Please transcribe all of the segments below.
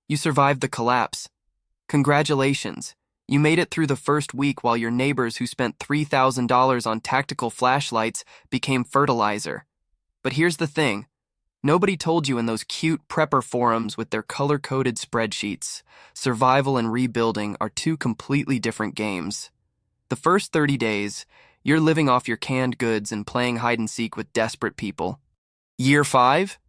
You survived the collapse. Congratulations. You made it through the first week while your neighbors who spent $3,000 on tactical flashlights became fertilizer. But here's the thing. Nobody told you in those cute prepper forums with their color-coded spreadsheets. Survival and rebuilding are two completely different games. The first 30 days, you're living off your canned goods and playing hide-and-seek with desperate people. Year 5?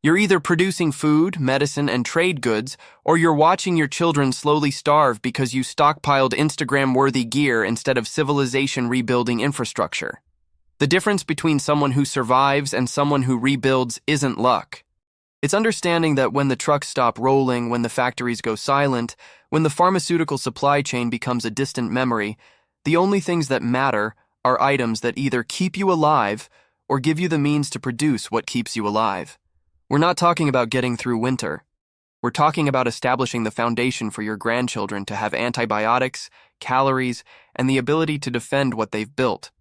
You're either producing food, medicine, and trade goods, or you're watching your children slowly starve because you stockpiled Instagram-worthy gear instead of civilization-rebuilding infrastructure. The difference between someone who survives and someone who rebuilds isn't luck. It's understanding that when the trucks stop rolling, when the factories go silent, when the pharmaceutical supply chain becomes a distant memory, the only things that matter are items that either keep you alive or give you the means to produce what keeps you alive. We're not talking about getting through winter. We're talking about establishing the foundation for your grandchildren to have antibiotics, calories, and the ability to defend what they've built.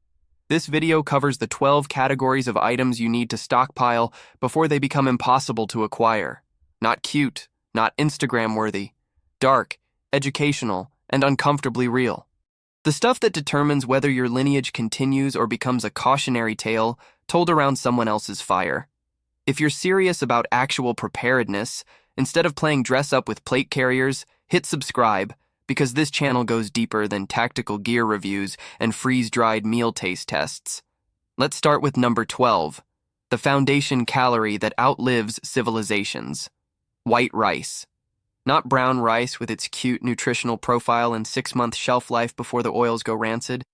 This video covers the 12 categories of items you need to stockpile before they become impossible to acquire. Not cute, not Instagram-worthy, dark, educational, and uncomfortably real. The stuff that determines whether your lineage continues or becomes a cautionary tale told around someone else's fire. If you're serious about actual preparedness, instead of playing dress-up with plate carriers, hit subscribe, because this channel goes deeper than tactical gear reviews and freeze-dried meal taste tests. Let's start with number 12, the foundation calorie that outlives civilizations. White rice. Not brown rice with its cute nutritional profile and 6-month shelf life before the oils go rancid.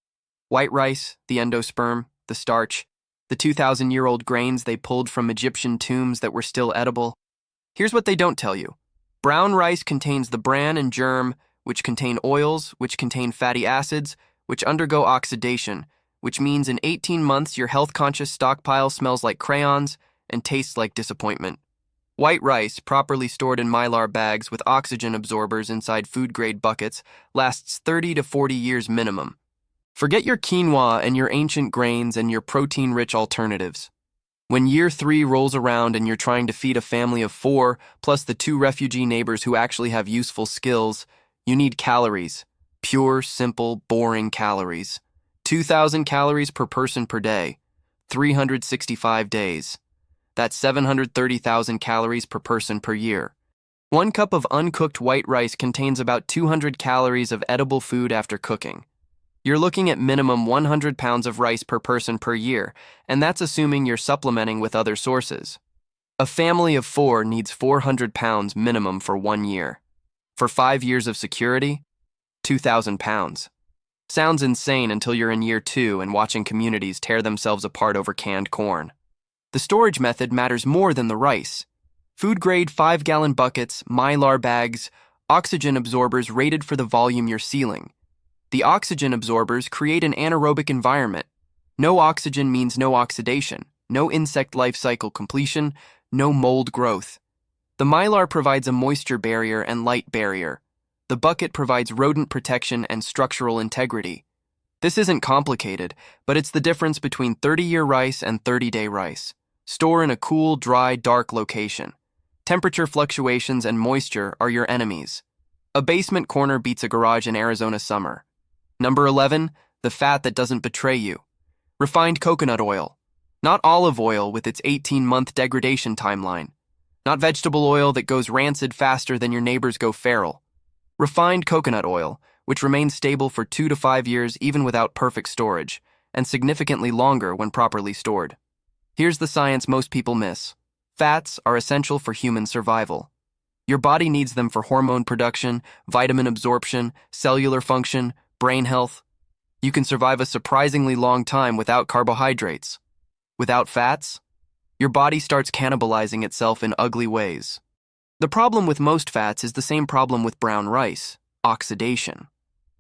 White rice, the endosperm, the starch, the 2,000-year-old grains they pulled from Egyptian tombs that were still edible. Here's what they don't tell you. Brown rice contains the bran and germ, which contain oils, which contain fatty acids, which undergo oxidation, which means in 18 months your health-conscious stockpile smells like crayons and tastes like disappointment. White rice, properly stored in Mylar bags with oxygen absorbers inside food-grade buckets, lasts 30 to 40 years minimum. Forget your quinoa and your ancient grains and your protein-rich alternatives. When year 3 rolls around and you're trying to feed a family of 4, plus the 2 refugee neighbors who actually have useful skills, you need calories. Pure, simple, boring calories. 2,000 calories per person per day. 365 days. That's 730,000 calories per person per year. 1 cup of uncooked white rice contains about 200 calories of edible food after cooking. You're looking at minimum 100 pounds of rice per person per year, and that's assuming you're supplementing with other sources. A family of 4 needs 400 pounds minimum for 1 year. For 5 years of security, 2,000 pounds. Sounds insane until you're in year 2 and watching communities tear themselves apart over canned corn. The storage method matters more than the rice. Food-grade 5-gallon buckets, Mylar bags, oxygen absorbers rated for the volume you're sealing. The oxygen absorbers create an anaerobic environment. No oxygen means no oxidation, no insect life cycle completion, no mold growth. The Mylar provides a moisture barrier and light barrier. The bucket provides rodent protection and structural integrity. This isn't complicated, but it's the difference between 30-year rice and 30-day rice. Store in a cool, dry, dark location. Temperature fluctuations and moisture are your enemies. A basement corner beats a garage in Arizona summer. Number 11, the fat that doesn't betray you. Refined coconut oil. Not olive oil with its 18-month degradation timeline. Not vegetable oil that goes rancid faster than your neighbors go feral. Refined coconut oil, which remains stable for 2 to 5 years even without perfect storage, and significantly longer when properly stored. Here's the science most people miss. Fats are essential for human survival. Your body needs them for hormone production, vitamin absorption, cellular function, brain health. You can survive a surprisingly long time without carbohydrates. Without fats, your body starts cannibalizing itself in ugly ways. The problem with most fats is the same problem with brown rice: oxidation.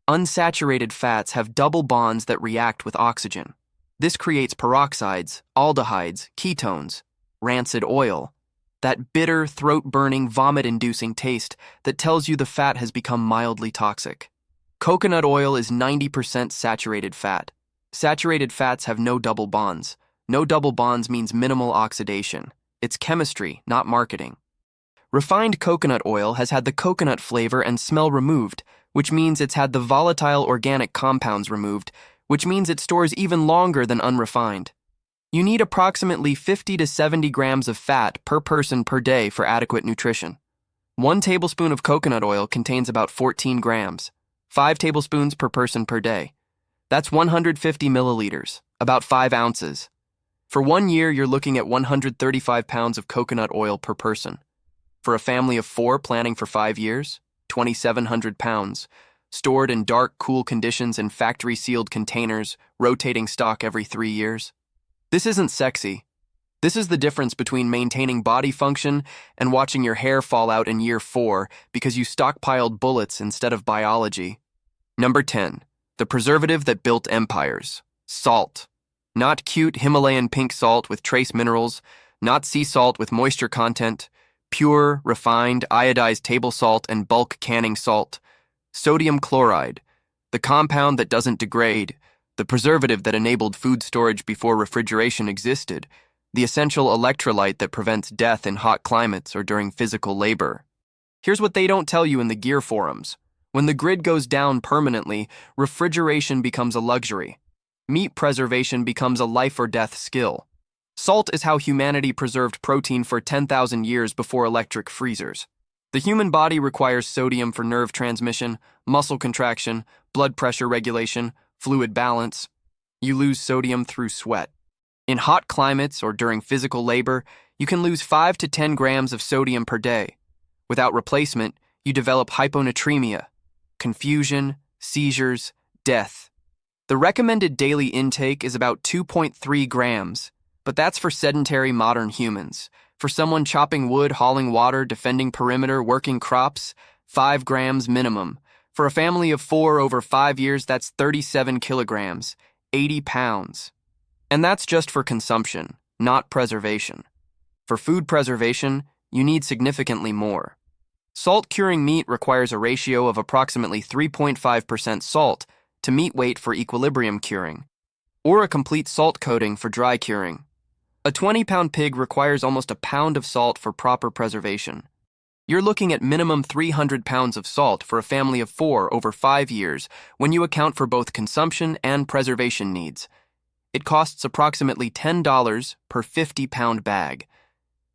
Unsaturated fats have double bonds that react with oxygen. This creates peroxides, aldehydes, ketones, rancid oil, that bitter, throat-burning, vomit-inducing taste that tells you the fat has become mildly toxic. Coconut oil is 90% saturated fat. Saturated fats have no double bonds. No double bonds means minimal oxidation. It's chemistry, not marketing. Refined coconut oil has had the coconut flavor and smell removed, which means it's had the volatile organic compounds removed, which means it stores even longer than unrefined. You need approximately 50 to 70 grams of fat per person per day for adequate nutrition. 1 tablespoon of coconut oil contains about 14 grams, 5 tablespoons per person per day. That's 150 milliliters, about 5 ounces. For 1 year, you're looking at 135 pounds of coconut oil per person. For a family of 4 planning for 5 years, 2,700 pounds, stored in dark, cool conditions in factory-sealed containers, rotating stock every 3 years. This isn't sexy. This is the difference between maintaining body function and watching your hair fall out in year 4 because you stockpiled bullets instead of biology. Number 10. The preservative that built empires. Salt. Not cute Himalayan pink salt with trace minerals, not sea salt with moisture content, pure, refined, iodized table salt and bulk canning salt. Sodium chloride, the compound that doesn't degrade, the preservative that enabled food storage before refrigeration existed, the essential electrolyte that prevents death in hot climates or during physical labor. Here's what they don't tell you in the gear forums. When the grid goes down permanently, refrigeration becomes a luxury. Meat preservation becomes a life or death skill. Salt is how humanity preserved protein for 10,000 years before electric freezers. The human body requires sodium for nerve transmission, muscle contraction, blood pressure regulation, fluid balance. You lose sodium through sweat. In hot climates or during physical labor, you can lose 5 to 10 grams of sodium per day. Without replacement, you develop hyponatremia, confusion, seizures, death. The recommended daily intake is about 2.3 grams, but that's for sedentary modern humans. For someone chopping wood, hauling water, defending perimeter, working crops, 5 grams minimum. For a family of 4 over 5 years, that's 37 kilograms, 80 pounds. And that's just for consumption, not preservation. For food preservation, you need significantly more. Salt curing meat requires a ratio of approximately 3.5% salt to meat weight for equilibrium curing, or a complete salt coating for dry curing. A 20-pound pig requires almost a pound of salt for proper preservation. You're looking at minimum 300 pounds of salt for a family of 4 over 5 years when you account for both consumption and preservation needs. It costs approximately $10 per 50-pound bag.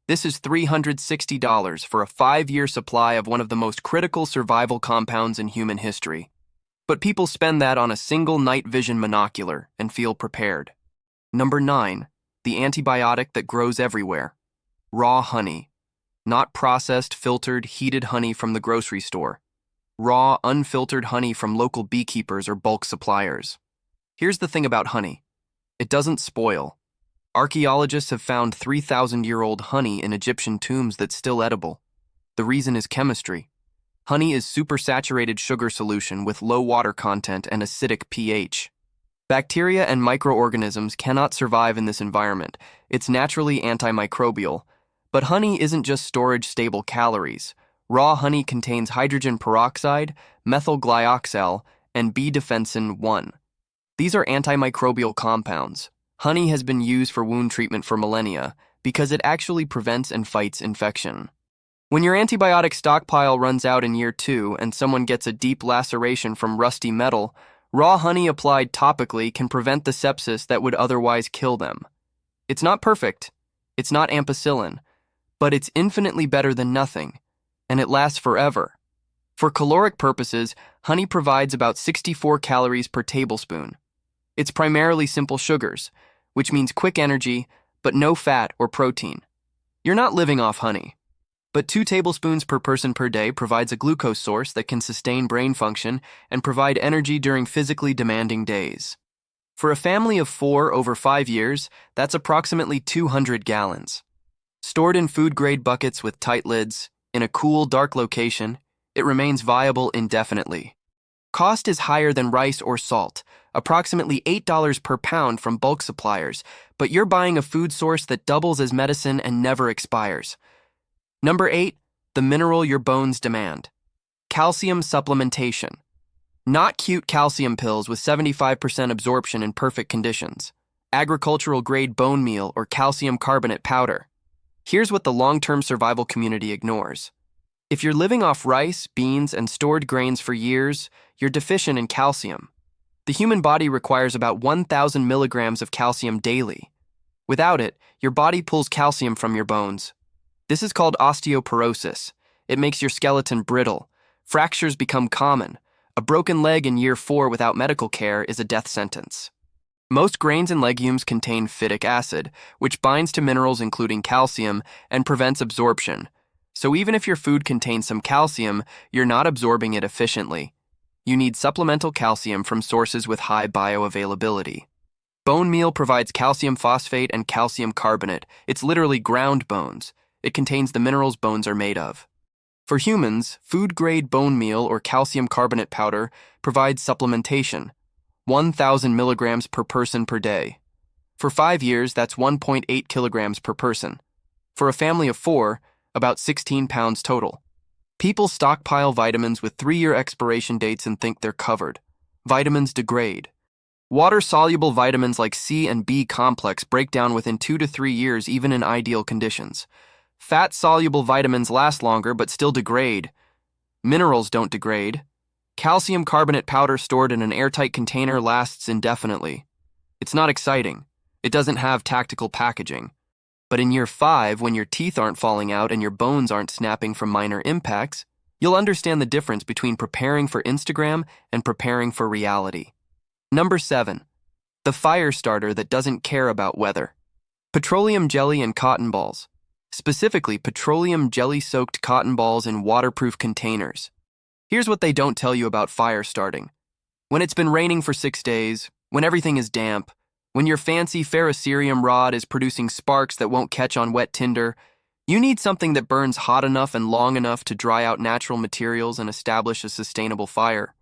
This is $360 for a 5-year supply of one of the most critical survival compounds in human history. But people spend that on a single night vision monocular and feel prepared. Number 9. The antibiotic that grows everywhere. Raw honey. Not processed, filtered, heated honey from the grocery store. Raw, unfiltered honey from local beekeepers or bulk suppliers. Here's the thing about honey. It doesn't spoil. Archaeologists have found 3,000-year-old honey in Egyptian tombs that's still edible. The reason is chemistry. Honey is supersaturated sugar solution with low water content and acidic pH. Bacteria and microorganisms cannot survive in this environment. It's naturally antimicrobial. But honey isn't just storage-stable calories. Raw honey contains hydrogen peroxide, methyl glyoxal, and B-defensin 1. These are antimicrobial compounds. Honey has been used for wound treatment for millennia because it actually prevents and fights infection. When your antibiotic stockpile runs out in year 2 and someone gets a deep laceration from rusty metal, raw honey applied topically can prevent the sepsis that would otherwise kill them. It's not perfect. It's not ampicillin. But it's infinitely better than nothing, and it lasts forever. For caloric purposes, honey provides about 64 calories per tablespoon. It's primarily simple sugars, which means quick energy, but no fat or protein. You're not living off honey. But 2 tablespoons per person per day provides a glucose source that can sustain brain function and provide energy during physically demanding days. For a family of 4 over 5 years, that's approximately 200 gallons. Stored in food-grade buckets with tight lids, in a cool, dark location, it remains viable indefinitely. Cost is higher than rice or salt, approximately $8 per pound from bulk suppliers, but you're buying a food source that doubles as medicine and never expires. Number 8, the mineral your bones demand. Calcium supplementation. Not cute calcium pills with 75% absorption in perfect conditions. Agricultural-grade bone meal or calcium carbonate powder. Here's what the long-term survival community ignores. If you're living off rice, beans, and stored grains for years, you're deficient in calcium. The human body requires about 1,000 milligrams of calcium daily. Without it, your body pulls calcium from your bones. This is called osteoporosis. It makes your skeleton brittle. Fractures become common. A broken leg in year 4 without medical care is a death sentence. Most grains and legumes contain phytic acid, which binds to minerals including calcium and prevents absorption. So even if your food contains some calcium, you're not absorbing it efficiently. You need supplemental calcium from sources with high bioavailability. Bone meal provides calcium phosphate and calcium carbonate. It's literally ground bones. It contains the minerals bones are made of. For humans, food-grade bone meal or calcium carbonate powder provides supplementation, 1,000 milligrams per person per day. For 5 years, that's 1.8 kilograms per person. For a family of 4, about 16 pounds total. People stockpile vitamins with 3-year expiration dates and think they're covered. Vitamins degrade. Water-soluble vitamins like C and B complex break down within 2 to 3 years even in ideal conditions. Fat-soluble vitamins last longer but still degrade. Minerals don't degrade. Calcium carbonate powder stored in an airtight container lasts indefinitely. It's not exciting. It doesn't have tactical packaging. But in year 5, when your teeth aren't falling out and your bones aren't snapping from minor impacts, you'll understand the difference between preparing for Instagram and preparing for reality. Number 7. The fire starter that doesn't care about weather. Petroleum jelly and cotton balls. Specifically, petroleum jelly-soaked cotton balls in waterproof containers. Here's what they don't tell you about fire starting. When it's been raining for 6 days, when everything is damp, when your fancy ferrocerium rod is producing sparks that won't catch on wet tinder, you need something that burns hot enough and long enough to dry out natural materials and establish a sustainable fire.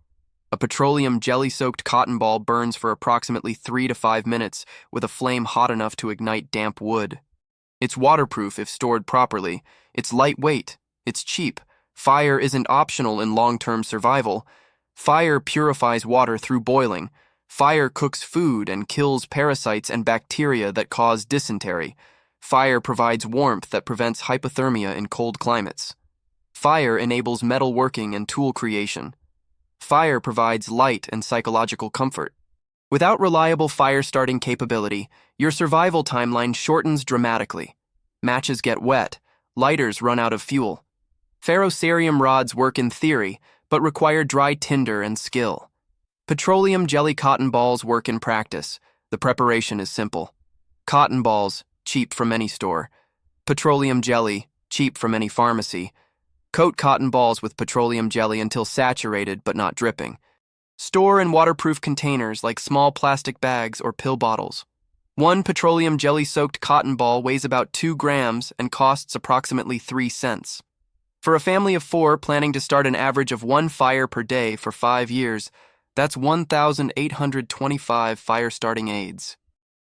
A petroleum jelly-soaked cotton ball burns for approximately 3 to 5 minutes with a flame hot enough to ignite damp wood. It's waterproof if stored properly. It's lightweight. It's cheap. Fire isn't optional in long-term survival. Fire purifies water through boiling. Fire cooks food and kills parasites and bacteria that cause dysentery. Fire provides warmth that prevents hypothermia in cold climates. Fire enables metalworking and tool creation. Fire provides light and psychological comfort. Without reliable fire-starting capability, your survival timeline shortens dramatically. Matches get wet. Lighters run out of fuel. Ferrocerium rods work in theory, but require dry tinder and skill. Petroleum jelly cotton balls work in practice. The preparation is simple. Cotton balls, cheap from any store. Petroleum jelly, cheap from any pharmacy. Coat cotton balls with petroleum jelly until saturated but not dripping. Store in waterproof containers like small plastic bags or pill bottles. One petroleum jelly-soaked cotton ball weighs about 2 grams and costs approximately 3 cents. For a family of 4 planning to start an average of 1 fire per day for 5 years, that's 1,825 fire-starting aids.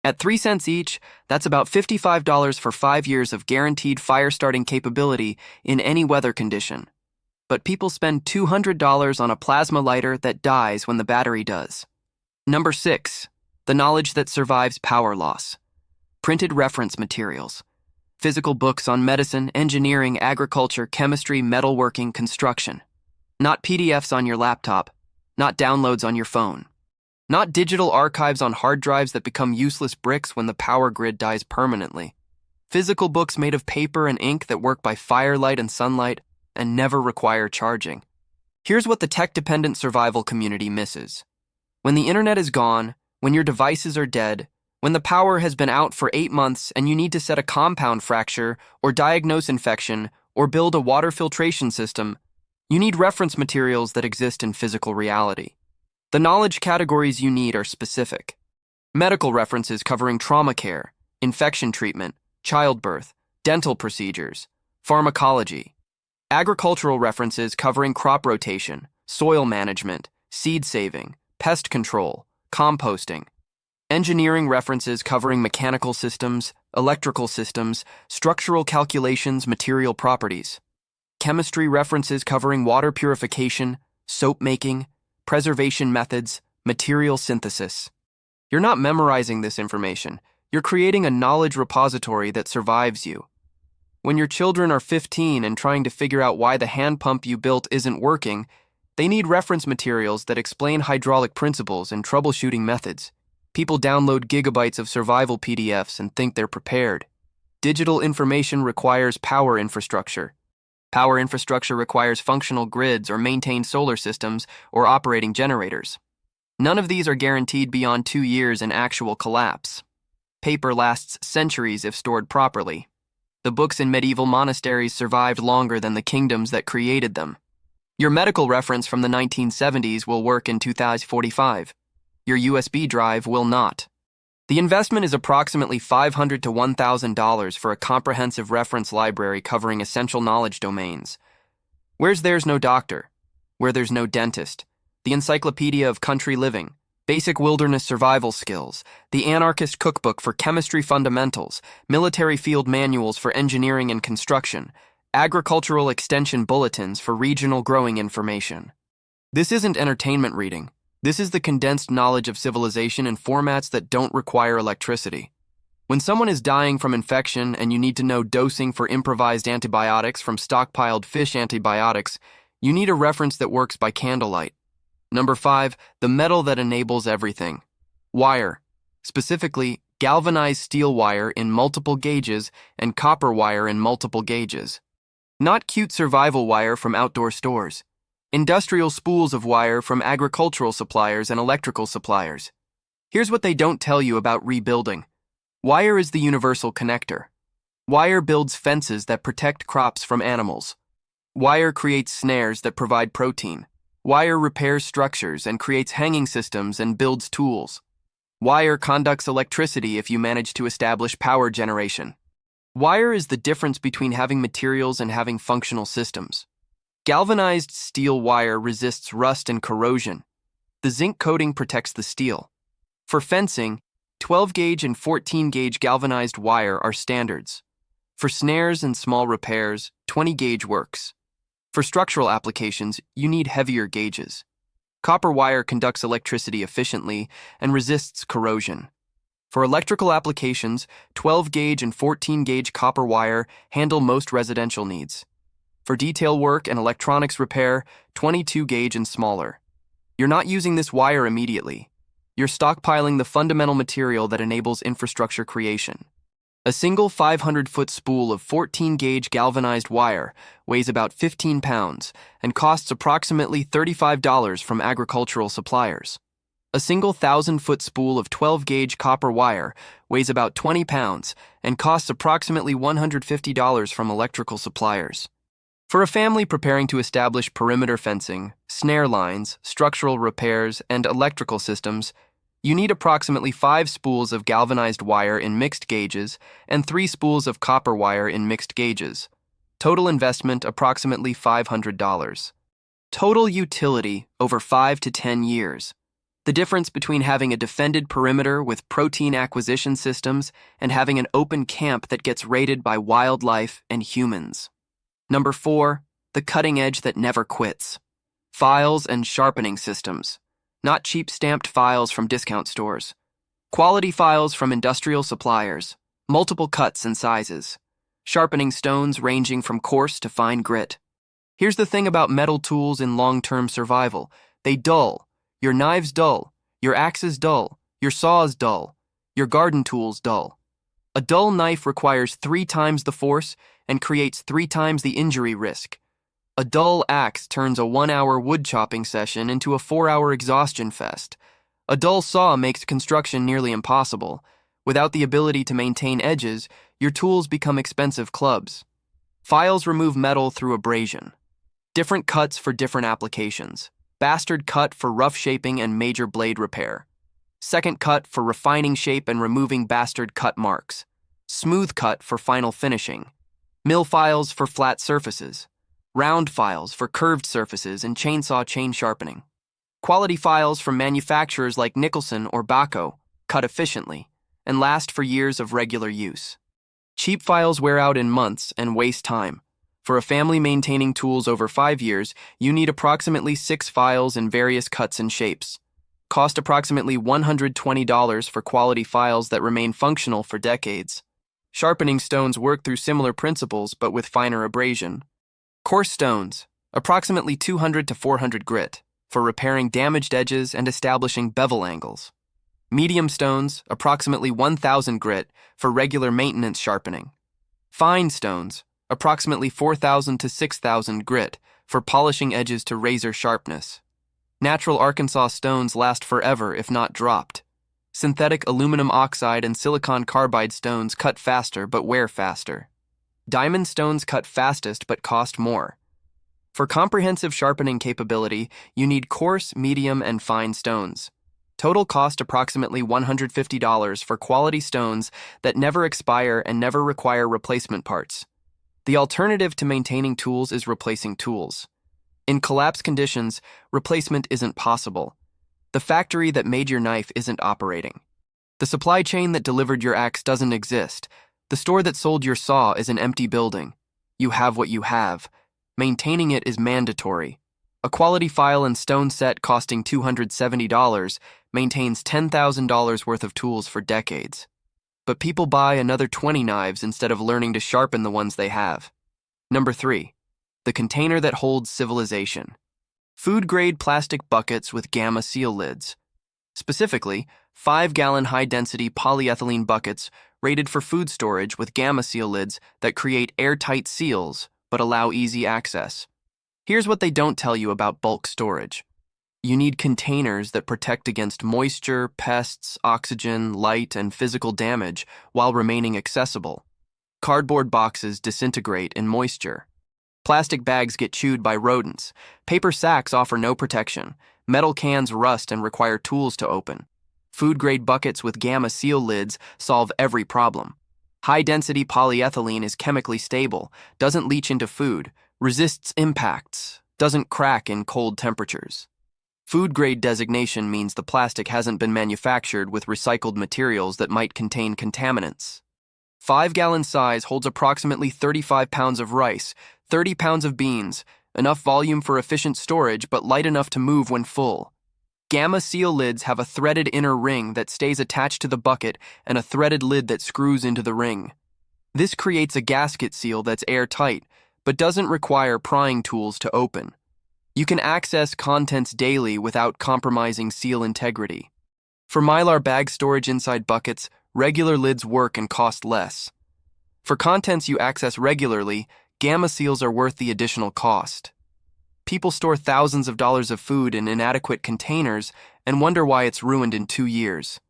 At 3 cents each, that's about $55 for 5 years of guaranteed fire-starting capability in any weather condition. But people spend $200 on a plasma lighter that dies when the battery does. Number 6. The knowledge that survives power loss. Printed reference materials. Physical books on medicine, engineering, agriculture, chemistry, metalworking, construction. Not PDFs on your laptop. Not downloads on your phone. Not digital archives on hard drives that become useless bricks when the power grid dies permanently. Physical books made of paper and ink that work by firelight and sunlight and never require charging. Here's what the tech-dependent survival community misses. When the internet is gone, when your devices are dead, when the power has been out for 8 months and you need to set a compound fracture or diagnose infection or build a water filtration system, you need reference materials that exist in physical reality. The knowledge categories you need are specific. Medical references covering trauma care, infection treatment, childbirth, dental procedures, pharmacology. Agricultural references covering crop rotation, soil management, seed saving, pest control, composting. Engineering references covering mechanical systems, electrical systems, structural calculations, material properties. Chemistry references covering water purification, soap making, preservation methods, material synthesis. You're not memorizing this information. You're creating a knowledge repository that survives you. When your children are 15 and trying to figure out why the hand pump you built isn't working, they need reference materials that explain hydraulic principles and troubleshooting methods. People download gigabytes of survival PDFs and think they're prepared. Digital information requires power infrastructure. Power infrastructure requires functional grids or maintained solar systems or operating generators. None of these are guaranteed beyond 2 years in actual collapse. Paper lasts centuries if stored properly. The books in medieval monasteries survived longer than the kingdoms that created them. Your medical reference from the 1970s will work in 2045. Your USB drive will not. The investment is approximately $500 to $1,000 for a comprehensive reference library covering essential knowledge domains. Where's There's No Doctor? Where There's No Dentist? The Encyclopedia of Country Living, Basic Wilderness Survival Skills, The Anarchist Cookbook for Chemistry Fundamentals, Military Field Manuals for Engineering and Construction, Agricultural Extension Bulletins for Regional Growing Information. This isn't entertainment reading. This is the condensed knowledge of civilization in formats that don't require electricity. When someone is dying from infection and you need to know dosing for improvised antibiotics from stockpiled fish antibiotics, you need a reference that works by candlelight. Number 5, the metal that enables everything. Wire. Specifically, galvanized steel wire in multiple gauges and copper wire in multiple gauges. Not cute survival wire from outdoor stores. Industrial spools of wire from agricultural suppliers and electrical suppliers. Here's what they don't tell you about rebuilding. Wire is the universal connector. Wire builds fences that protect crops from animals. Wire creates snares that provide protein. Wire repairs structures and creates hanging systems and builds tools. Wire conducts electricity if you manage to establish power generation. Wire is the difference between having materials and having functional systems. Galvanized steel wire resists rust and corrosion. The zinc coating protects the steel. For fencing, 12-gauge and 14-gauge galvanized wire are standards. For snares and small repairs, 20-gauge works. For structural applications, you need heavier gauges. Copper wire conducts electricity efficiently and resists corrosion. For electrical applications, 12-gauge and 14-gauge copper wire handle most residential needs. For detail work and electronics repair, 22-gauge and smaller. You're not using this wire immediately. You're stockpiling the fundamental material that enables infrastructure creation. A single 500-foot spool of 14-gauge galvanized wire weighs about 15 pounds and costs approximately $35 from agricultural suppliers. A single 1,000-foot spool of 12-gauge copper wire weighs about 20 pounds and costs approximately $150 from electrical suppliers. For a family preparing to establish perimeter fencing, snare lines, structural repairs, and electrical systems, you need approximately 5 spools of galvanized wire in mixed gauges and 3 spools of copper wire in mixed gauges. Total investment approximately $500. Total utility over 5 to 10 years. The difference between having a defended perimeter with protein acquisition systems and having an open camp that gets raided by wildlife and humans. Number 4, the cutting edge that never quits. Files and sharpening systems. Not cheap stamped files from discount stores. Quality files from industrial suppliers. Multiple cuts and sizes. Sharpening stones ranging from coarse to fine grit. Here's the thing about metal tools in long-term survival. They dull. Your knives dull. Your axes dull. Your saws dull. Your garden tools dull. A dull knife requires 3 times the force and creates 3 times the injury risk. A dull axe turns a 1-hour wood chopping session into a 4-hour exhaustion fest. A dull saw makes construction nearly impossible. Without the ability to maintain edges, your tools become expensive clubs. Files remove metal through abrasion. Different cuts for different applications. Bastard cut for rough shaping and major blade repair. Second cut for refining shape and removing bastard cut marks. Smooth cut for final finishing. Mill files for flat surfaces. Round files for curved surfaces and chainsaw chain sharpening. Quality files from manufacturers like Nicholson or Baco cut efficiently and last for years of regular use. Cheap files wear out in months and waste time. For a family maintaining tools over 5 years, you need approximately 6 files in various cuts and shapes. Cost approximately $120 for quality files that remain functional for decades. Sharpening stones work through similar principles but with finer abrasion. Coarse stones, approximately 200 to 400 grit, for repairing damaged edges and establishing bevel angles. Medium stones, approximately 1,000 grit, for regular maintenance sharpening. Fine stones, approximately 4,000 to 6,000 grit, for polishing edges to razor sharpness. Natural Arkansas stones last forever if not dropped. Synthetic aluminum oxide and silicon carbide stones cut faster but wear faster. Diamond stones cut fastest but cost more. For comprehensive sharpening capability, you need coarse, medium, and fine stones. Total cost approximately $150 for quality stones that never expire and never require replacement parts. The alternative to maintaining tools is replacing tools. In collapse conditions, replacement isn't possible. The factory that made your knife isn't operating. The supply chain that delivered your axe doesn't exist. The store that sold your saw is an empty building. You have what you have. Maintaining it is mandatory. A quality file and stone set costing $270 maintains $10,000 worth of tools for decades. But people buy another 20 knives instead of learning to sharpen the ones they have. Number 3. The container that holds civilization. Food-grade plastic buckets with gamma seal lids. Specifically, 5-gallon high-density polyethylene buckets rated for food storage with gamma seal lids that create airtight seals but allow easy access. Here's what they don't tell you about bulk storage. You need containers that protect against moisture, pests, oxygen, light, and physical damage while remaining accessible. Cardboard boxes disintegrate in moisture. Plastic bags get chewed by rodents. Paper sacks offer no protection. Metal cans rust and require tools to open. Food-grade buckets with gamma seal lids solve every problem. High-density polyethylene is chemically stable, doesn't leach into food, resists impacts, doesn't crack in cold temperatures. Food-grade designation means the plastic hasn't been manufactured with recycled materials that might contain contaminants. 5-gallon size holds approximately 35 pounds of rice, 30 pounds of beans, enough volume for efficient storage but light enough to move when full. Gamma seal lids have a threaded inner ring that stays attached to the bucket and a threaded lid that screws into the ring. This creates a gasket seal that's airtight, but doesn't require prying tools to open. You can access contents daily without compromising seal integrity. For Mylar bag storage inside buckets, regular lids work and cost less. For contents you access regularly, gamma seals are worth the additional cost. People store thousands of dollars of food in inadequate containers and wonder why it's ruined in 2 years.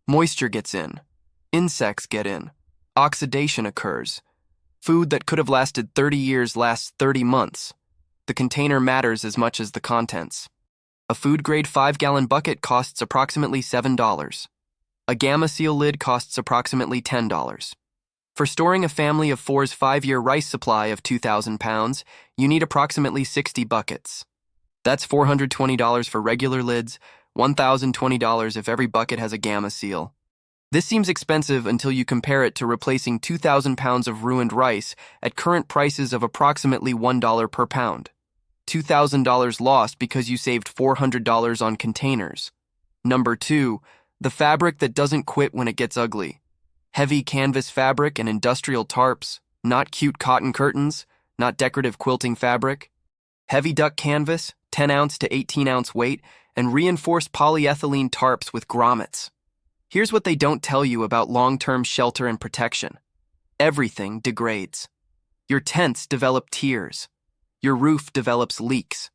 Moisture gets in. Insects get in. Oxidation occurs. Food that could have lasted 30 years lasts 30 months. The container matters as much as the contents. A food-grade 5-gallon bucket costs approximately $7. A gamma seal lid costs approximately $10. For storing a family of 4's 5-year rice supply of 2,000 pounds, you need approximately 60 buckets. That's $420 for regular lids, $1,020 if every bucket has a gamma seal. This seems expensive until you compare it to replacing 2,000 pounds of ruined rice at current prices of approximately $1 per pound. $2,000 lost because you saved $400 on containers. Number 2, the fabric that doesn't quit when it gets ugly. Heavy canvas fabric and industrial tarps, not cute cotton curtains, not decorative quilting fabric. Heavy duck canvas, 10-ounce to 18-ounce weight, and reinforced polyethylene tarps with grommets. Here's what they don't tell you about long-term shelter and protection. Everything degrades. Your tents develop tears. Your roof develops leaks.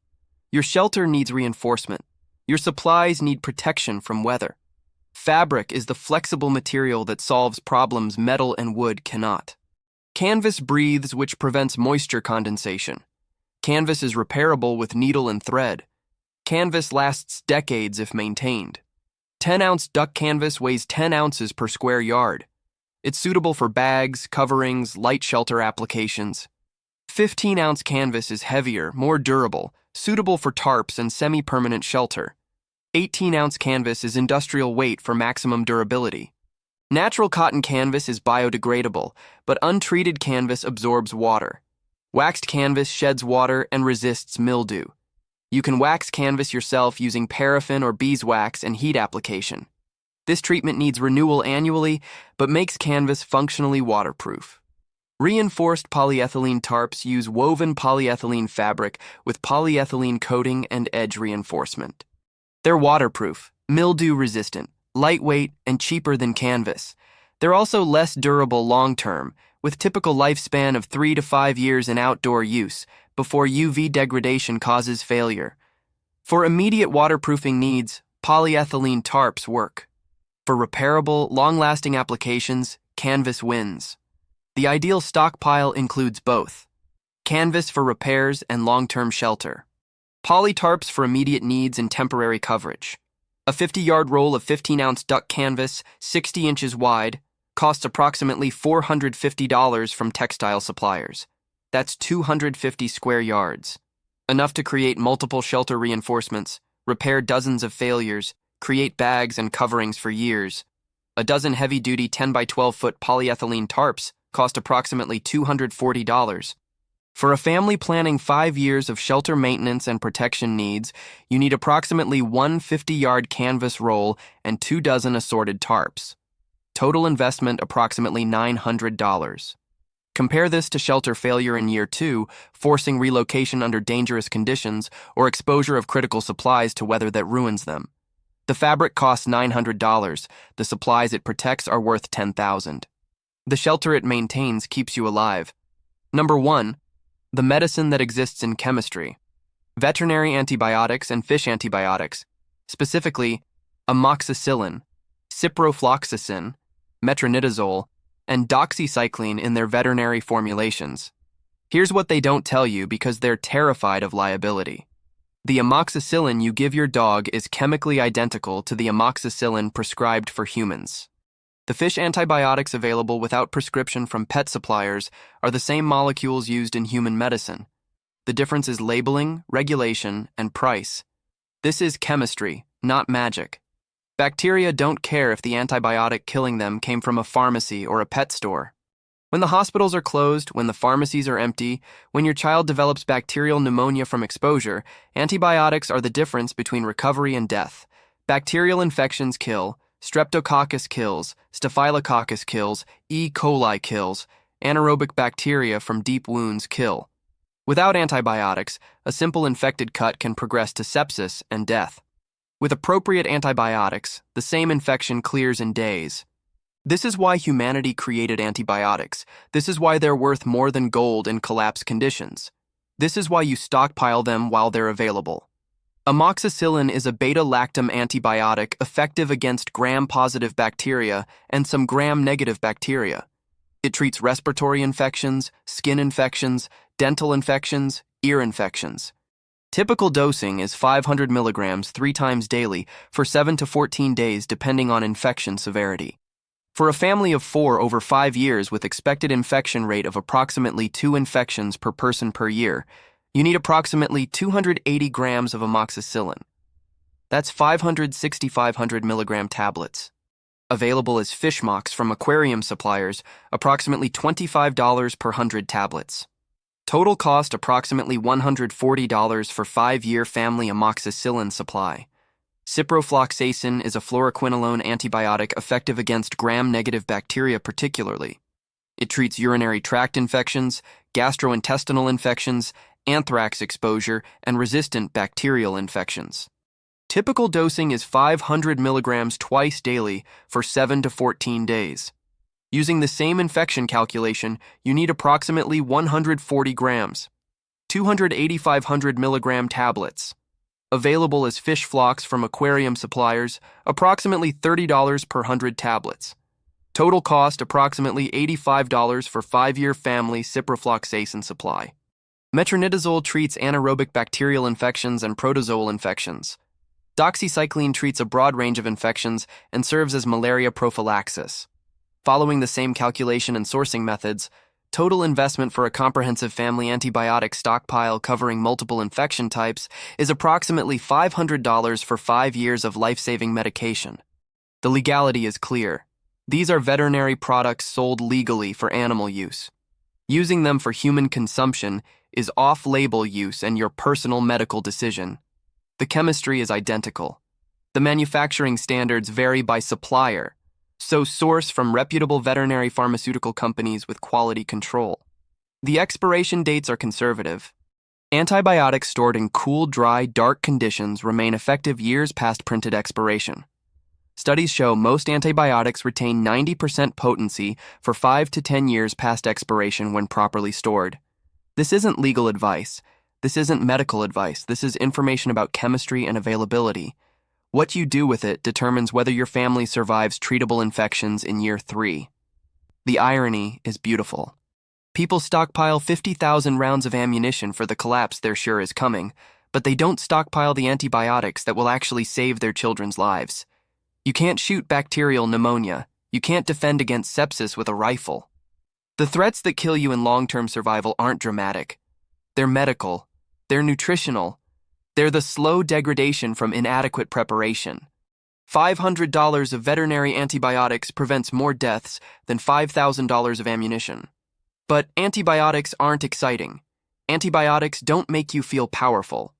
Your shelter needs reinforcement. Your supplies need protection from weather. Fabric is the flexible material that solves problems metal and wood cannot. Canvas breathes, which prevents moisture condensation. Canvas is repairable with needle and thread. Canvas lasts decades if maintained. 10-ounce duck canvas weighs 10 ounces per square yard. It's suitable for bags, coverings, light shelter applications. 15-ounce canvas is heavier, more durable, suitable for tarps and semi-permanent shelter. 18-ounce canvas is industrial weight for maximum durability. Natural cotton canvas is biodegradable, but untreated canvas absorbs water. Waxed canvas sheds water and resists mildew. You can wax canvas yourself using paraffin or beeswax and heat application. This treatment needs renewal annually, but makes canvas functionally waterproof. Reinforced polyethylene tarps use woven polyethylene fabric with polyethylene coating and edge reinforcement. They're waterproof, mildew-resistant, lightweight, and cheaper than canvas. They're also less durable long-term, with typical lifespan of 3 to 5 years in outdoor use, before UV degradation causes failure. For immediate waterproofing needs, polyethylene tarps work. For repairable, long-lasting applications, canvas wins. The ideal stockpile includes both: canvas for repairs and long-term shelter. Poly tarps for immediate needs and temporary coverage. A 50-yard roll of 15-ounce duck canvas, 60 inches wide, costs approximately $450 from textile suppliers. That's 250 square yards. Enough to create multiple shelter reinforcements, repair dozens of failures, create bags and coverings for years. A dozen heavy-duty 10 by 12-foot polyethylene tarps cost approximately $240. For a family planning 5 years of shelter maintenance and protection needs, you need approximately one 50-yard canvas roll and 2 dozen assorted tarps. Total investment approximately $900. Compare this to shelter failure in year 2, forcing relocation under dangerous conditions or exposure of critical supplies to weather that ruins them. The fabric costs $900. The supplies it protects are worth $10,000. The shelter it maintains keeps you alive. Number 1. The medicine that exists in chemistry. Veterinary antibiotics and fish antibiotics, specifically amoxicillin, ciprofloxacin, metronidazole, and doxycycline in their veterinary formulations. Here's what they don't tell you because they're terrified of liability. The amoxicillin you give your dog is chemically identical to the amoxicillin prescribed for humans. The fish antibiotics available without prescription from pet suppliers are the same molecules used in human medicine. The difference is labeling, regulation, and price. This is chemistry, not magic. Bacteria don't care if the antibiotic killing them came from a pharmacy or a pet store. When the hospitals are closed, when the pharmacies are empty, when your child develops bacterial pneumonia from exposure, antibiotics are the difference between recovery and death. Bacterial infections kill. Streptococcus kills, Staphylococcus kills, E. coli kills, anaerobic bacteria from deep wounds kill. Without antibiotics, a simple infected cut can progress to sepsis and death. With appropriate antibiotics, the same infection clears in days. This is why humanity created antibiotics. This is why they're worth more than gold in collapse conditions. This is why you stockpile them while they're available. Amoxicillin is a beta-lactam antibiotic effective against gram-positive bacteria and some gram-negative bacteria. It treats respiratory infections, skin infections, dental infections, ear infections. Typical dosing is 500 milligrams 3 times daily for 7 to 14 days depending on infection severity. For a family of 4 over 5 years with expected infection rate of approximately 2 infections per person per year, you need approximately 280 grams of amoxicillin. That's 6,500 milligram tablets. Available as fish mox from aquarium suppliers, approximately $25 per 100 tablets. Total cost approximately $140 for 5-year family amoxicillin supply. Ciprofloxacin is a fluoroquinolone antibiotic effective against gram-negative bacteria particularly. It treats urinary tract infections, gastrointestinal infections, anthrax exposure, and resistant bacterial infections. Typical dosing is 500 milligrams twice daily for 7 to 14 days. Using the same infection calculation, you need approximately 140 grams. 2,500 milligram tablets. Available as fish flocks from aquarium suppliers, approximately $30 per 100 tablets. Total cost approximately $85 for 5-year family ciprofloxacin supply. Metronidazole treats anaerobic bacterial infections and protozoal infections. Doxycycline treats a broad range of infections and serves as malaria prophylaxis. Following the same calculation and sourcing methods, total investment for a comprehensive family antibiotic stockpile covering multiple infection types is approximately $500 for 5 years of life-saving medication. The legality is clear. These are veterinary products sold legally for animal use. Using them for human consumption is off-label use and your personal medical decision. The chemistry is identical. The manufacturing standards vary by supplier, so source from reputable veterinary pharmaceutical companies with quality control. The expiration dates are conservative. Antibiotics stored in cool, dry, dark conditions remain effective years past printed expiration. Studies show most antibiotics retain 90% potency for 5 to 10 years past expiration when properly stored. This isn't legal advice. This isn't medical advice. This is information about chemistry and availability. What you do with it determines whether your family survives treatable infections in year 3. The irony is beautiful. People stockpile 50,000 rounds of ammunition for the collapse they're sure is coming, but they don't stockpile the antibiotics that will actually save their children's lives. You can't shoot bacterial pneumonia. You can't defend against sepsis with a rifle. The threats that kill you in long-term survival aren't dramatic. They're medical. They're nutritional. They're the slow degradation from inadequate preparation. $500 of veterinary antibiotics prevents more deaths than $5,000 of ammunition. But antibiotics aren't exciting. Antibiotics don't make you feel powerful.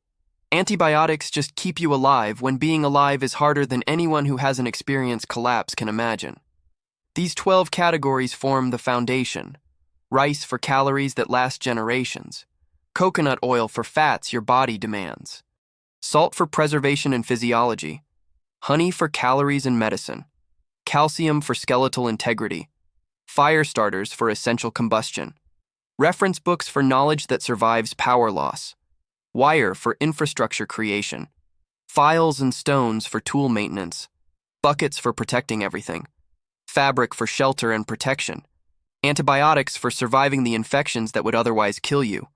Antibiotics just keep you alive when being alive is harder than anyone who hasn't experienced collapse can imagine. These 12 categories form the foundation. Rice for calories that last generations. Coconut oil for fats your body demands. Salt for preservation and physiology. Honey for calories and medicine. Calcium for skeletal integrity. Fire starters for essential combustion. Reference books for knowledge that survives power loss. Wire for infrastructure creation. Files and stones for tool maintenance. Buckets for protecting everything. Fabric for shelter and protection. Antibiotics for surviving the infections that would otherwise kill you.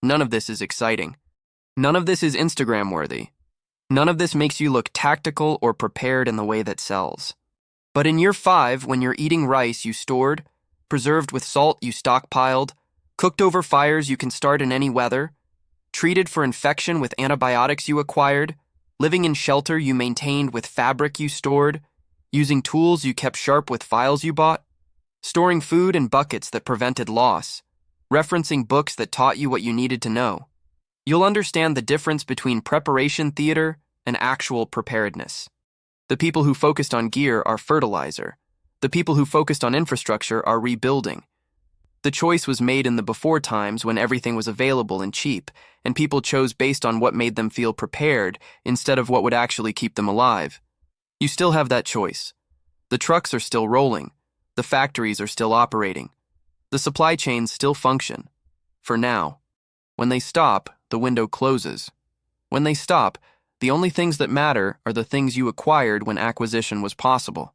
None of this is exciting. None of this is Instagram-worthy. None of this makes you look tactical or prepared in the way that sells. But in year 5, when you're eating rice you stored, preserved with salt you stockpiled, cooked over fires you can start in any weather, treated for infection with antibiotics you acquired, living in shelter you maintained with fabric you stored, using tools you kept sharp with files you bought, storing food in buckets that prevented loss, referencing books that taught you what you needed to know, you'll understand the difference between preparation theater and actual preparedness. The people who focused on gear are fertilizer. The people who focused on infrastructure are rebuilding. The choice was made in the before times when everything was available and cheap, and people chose based on what made them feel prepared instead of what would actually keep them alive. You still have that choice. The trucks are still rolling. The factories are still operating. The supply chains still function. For now. When they stop, the window closes. When they stop, the only things that matter are the things you acquired when acquisition was possible.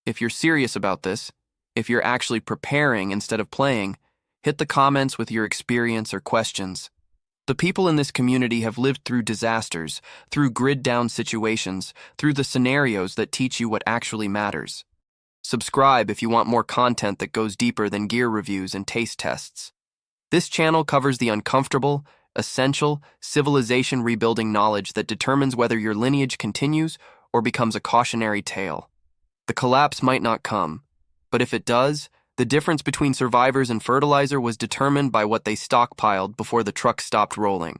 If you're serious about this, if you're actually preparing instead of playing, hit the comments with your experience or questions. The people in this community have lived through disasters, through grid-down situations, through the scenarios that teach you what actually matters. Subscribe if you want more content that goes deeper than gear reviews and taste tests. This channel covers the uncomfortable, essential, civilization rebuilding knowledge that determines whether your lineage continues or becomes a cautionary tale. The collapse might not come, but if it does, the difference between survivors and fertilizer was determined by what they stockpiled before the truck stopped rolling.